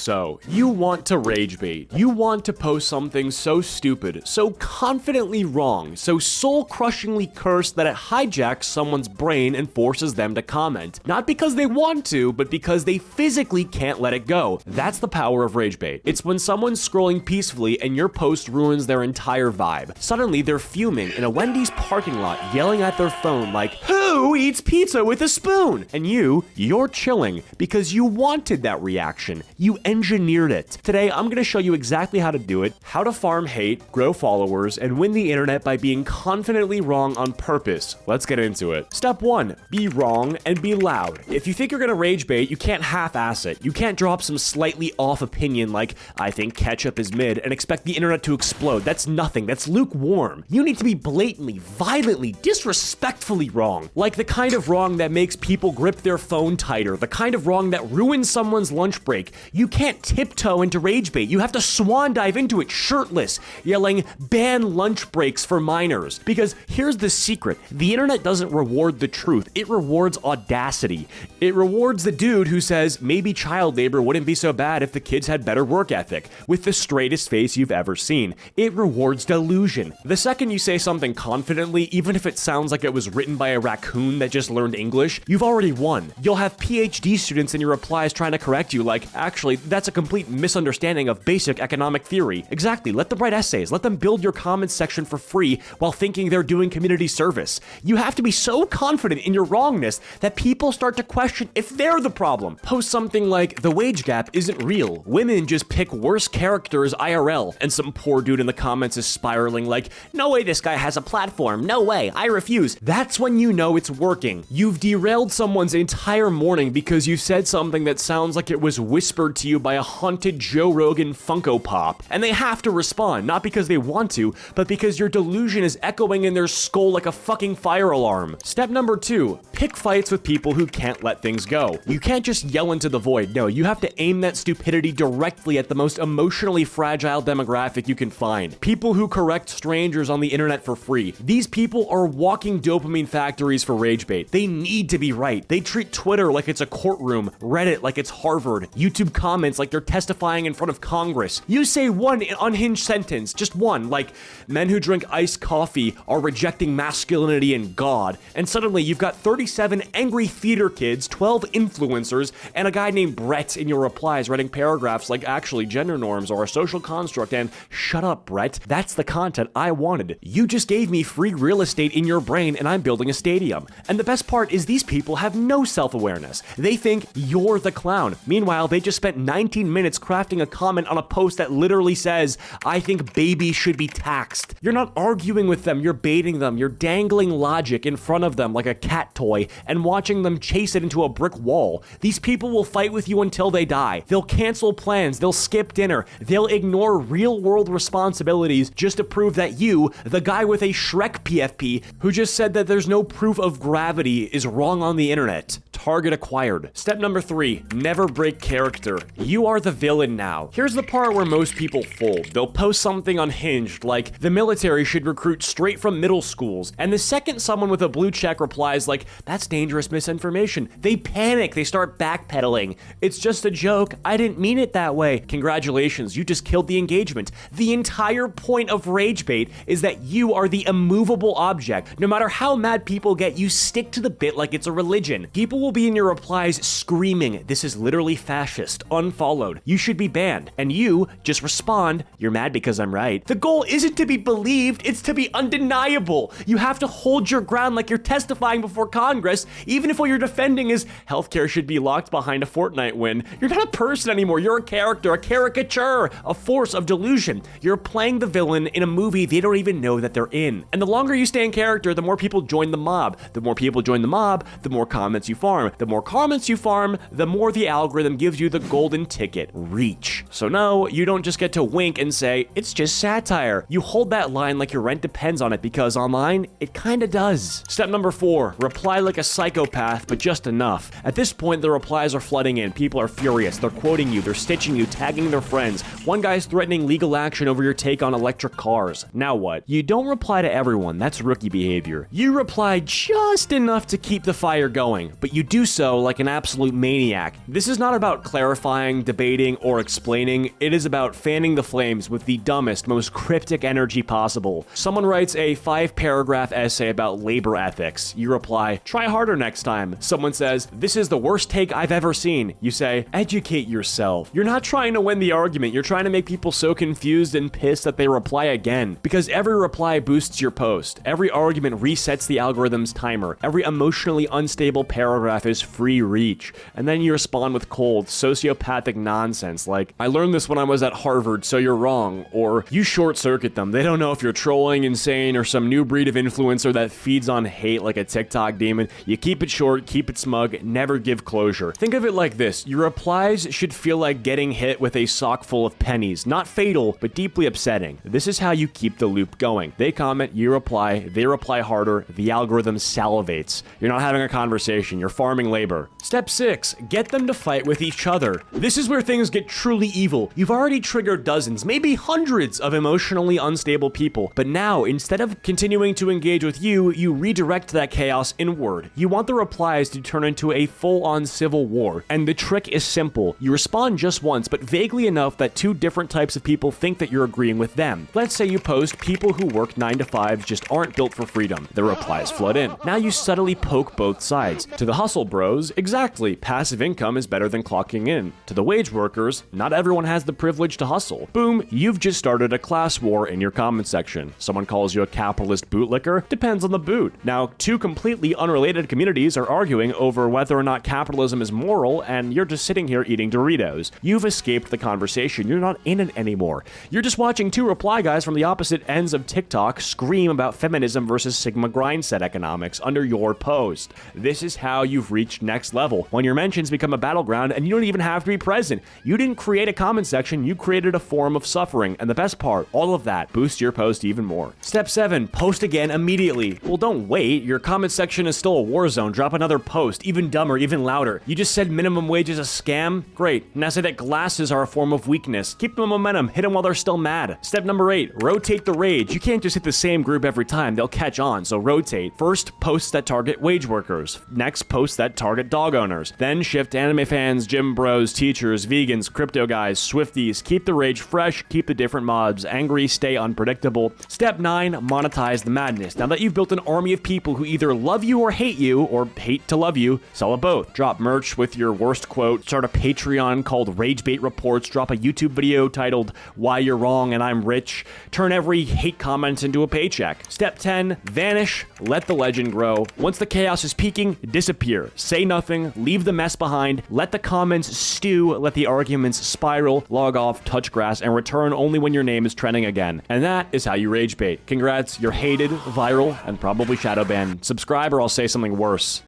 So, you want to rage bait. You want to post something so stupid, so confidently wrong, so soul-crushingly cursed that it hijacks someone's brain and forces them to comment. Not because they want to, but because they physically can't let it go. That's the power of rage bait. It's when someone's scrolling peacefully and your post ruins their entire vibe. Suddenly, they're fuming in a Wendy's parking lot, yelling at their phone like, "Who eats pizza with a spoon?" And you're chilling because you wanted that reaction. You engineered it. Today, I'm gonna show you exactly how to do it, how to farm hate, grow followers, and win the internet by being confidently wrong on purpose. Let's get into it. Step 1, be wrong and be loud. If you think you're gonna rage bait, you can't half-ass it. You can't drop some slightly off opinion like, "I think ketchup is mid," and expect the internet to explode. That's nothing. That's lukewarm. You need to be blatantly, violently, disrespectfully wrong. Like the kind of wrong that makes people grip their phone tighter, the kind of wrong that ruins someone's lunch break. You can't tiptoe into rage bait. You have to swan dive into it shirtless, yelling, "Ban lunch breaks for minors." Because here's the secret. The internet doesn't reward the truth. It rewards audacity. It rewards the dude who says, maybe child labor wouldn't be so bad if the kids had better work ethic, with the straightest face you've ever seen. It rewards delusion. The second you say something confidently, even if it sounds like it was written by a raccoon that just learned English, you've already won. You'll have PhD students in your replies trying to correct you like, "Actually, that's a complete misunderstanding of basic economic theory." Exactly. Let them write essays. Let them build your comments section for free while thinking they're doing community service. You have to be so confident in your wrongness that people start to question if they're the problem. Post something like, "The wage gap isn't real. Women just pick worse characters IRL," and some poor dude in the comments is spiraling like, "No way this guy has a platform. No way. I refuse." That's when you know it's working. You've derailed someone's entire morning because you said something that sounds like it was whispered to you by a haunted Joe Rogan Funko Pop. And they have to respond, not because they want to, but because your delusion is echoing in their skull like a fucking fire alarm. Step number 2, pick fights with people who can't let things go. You can't just yell into the void. No, you have to aim that stupidity directly at the most emotionally fragile demographic you can find. People who correct strangers on the internet for free. These people are walking dopamine factories for rage bait. They need to be right. They treat Twitter like it's a courtroom, Reddit like it's Harvard, YouTube comments like they're testifying in front of Congress. You say one unhinged sentence, just one, like, "Men who drink iced coffee are rejecting masculinity and God," and suddenly you've got 37 angry theater kids, 12 influencers, and a guy named Brett in your replies writing paragraphs like, "Actually, gender norms are a social construct," and "Shut up, Brett. That's the content I wanted. You just gave me free real estate in your brain and I'm building a stadium." And the best part is these people have no self-awareness. They think you're the clown. Meanwhile, they just spent 19 minutes crafting a comment on a post that literally says, "I think babies should be taxed." You're not arguing with them, you're baiting them. You're dangling logic in front of them like a cat toy and watching them chase it into a brick wall. These people will fight with you until they die. They'll cancel plans, they'll skip dinner, they'll ignore real-world responsibilities just to prove that you, the guy with a Shrek PFP who just said that there's no proof of gravity, is wrong on the internet. Target acquired. Step number 3, never break character. You are the villain now. Here's the part where most people fold. They'll post something unhinged like, "The military should recruit straight from middle schools," and the second someone with a blue check replies like, "That's dangerous misinformation," they panic, they start backpedaling. "It's just a joke. I didn't mean it that way." Congratulations, you just killed the engagement. The entire point of rage bait is that you are the immovable object. No matter how mad people get, you stick to the bit like it's a religion. People will be in your replies screaming, "This is literally fascist, unfollowed, you should be banned," and you just respond, "You're mad because I'm right." The goal isn't to be believed, it's to be undeniable. You have to hold your ground like you're testifying before Congress, even if what you're defending is healthcare should be locked behind a Fortnite win. You're not a person anymore, you're a character, a caricature, a force of delusion. You're playing the villain in a movie they don't even know that they're in. And the longer you stay in character, the more people join the mob. The more people join the mob, the more comments you farm. The more comments you farm, the more the algorithm gives you the golden ticket, reach. So no, you don't just get to wink and say, "It's just satire." You hold that line like your rent depends on it because online, it kinda does. Step number 4, reply like a psychopath, but just enough. At this point, the replies are flooding in. People are furious. They're quoting you, they're stitching you, tagging their friends. One guy's threatening legal action over your take on electric cars. Now what? You don't reply to everyone. That's rookie behavior. You reply just enough to keep the fire going, but you do so like an absolute maniac. This is not about clarifying, debating, or explaining. It is about fanning the flames with the dumbest, most cryptic energy possible. Someone writes a 5-paragraph essay about labor ethics. You reply, "Try harder next time." Someone says, "This is the worst take I've ever seen." You say, "Educate yourself." You're not trying to win the argument. You're trying to make people so confused and pissed that they reply again. Because every reply boosts your post. Every argument resets the algorithm's timer. Every emotionally unstable paragraph is free reach. And then you respond with cold, sociopathic nonsense like, "I learned this when I was at Harvard, so you're wrong." Or, "You short-circuit them. They don't know if you're trolling, insane, or some new breed of influencer that feeds on hate like a TikTok demon." You keep it short, keep it smug, never give closure. Think of it like this. Your replies should feel like getting hit with a sock full of pennies. Not fatal, but deeply upsetting. This is how you keep the loop going. They comment, you reply, they reply harder, the algorithm salivates. You're not having a conversation, you're farming labor. Step 6, get them to fight with each other. This is where things get truly evil. You've already triggered dozens, maybe hundreds of emotionally unstable people, but now, instead of continuing to engage with you, you redirect that chaos inward. You want the replies to turn into a full-on civil war, and the trick is simple. You respond just once, but vaguely enough that two different types of people think that you're agreeing with them. Let's say you post, "People who work 9 to 5 just aren't built for freedom." The replies flood in. Now you subtly poke both sides. To the hustle bros, exactly, passive income is better than clocking in. To the wage workers, not everyone has the privilege to hustle. Boom, you've just started a class war in your comment section. Someone calls you a capitalist bootlicker? Depends on the boot. Now, two completely unrelated communities are arguing over whether or not capitalism is moral, and you're just sitting here eating Doritos. You've escaped the conversation. You're not in it anymore. You're just watching two reply guys from the opposite ends of TikTok scream about feminism versus Sigma grind set economics under your post. This is how you've reached next level, when your mentions become a battleground and you don't even have to be present. You didn't create a comment section, you created a form of suffering, and the best part, all of that boosts your post even more. Step 7, post again immediately. Well, don't wait. Your comment section is still a war zone. Drop another post, even dumber, even louder. You just said minimum wage is a scam? Great. Now say that glasses are a form of weakness. Keep the momentum. Hit them while they're still mad. Step number 8, rotate the rage. You can't just hit the same group every time. They'll catch on, so rotate. First, posts that target wage workers. Next, posts that target dog owners. Then shift to anime fans, gym bros, teachers, vegans, crypto guys, Swifties. Keep the rage fresh, keep the different mobs angry, stay unpredictable. Step 9, monetize the madness. Now that you've built an army of people who either love you or hate you, or hate to love you, sell it both. Drop merch with your worst quote, start a Patreon called Ragebait Reports, drop a YouTube video titled Why You're Wrong and I'm Rich, turn every hate comment into a paycheck. Step 10, vanish, let the legend grow. Once the chaos is peaking, disappear. Say nothing, leave the mess behind, let the comments stew, let the arguments spiral, log off, touch grass, and return only when your name is trending again. And that is how you rage bait. Congrats, you're hated, viral, and probably shadow banned. Subscribe or I'll say something worse.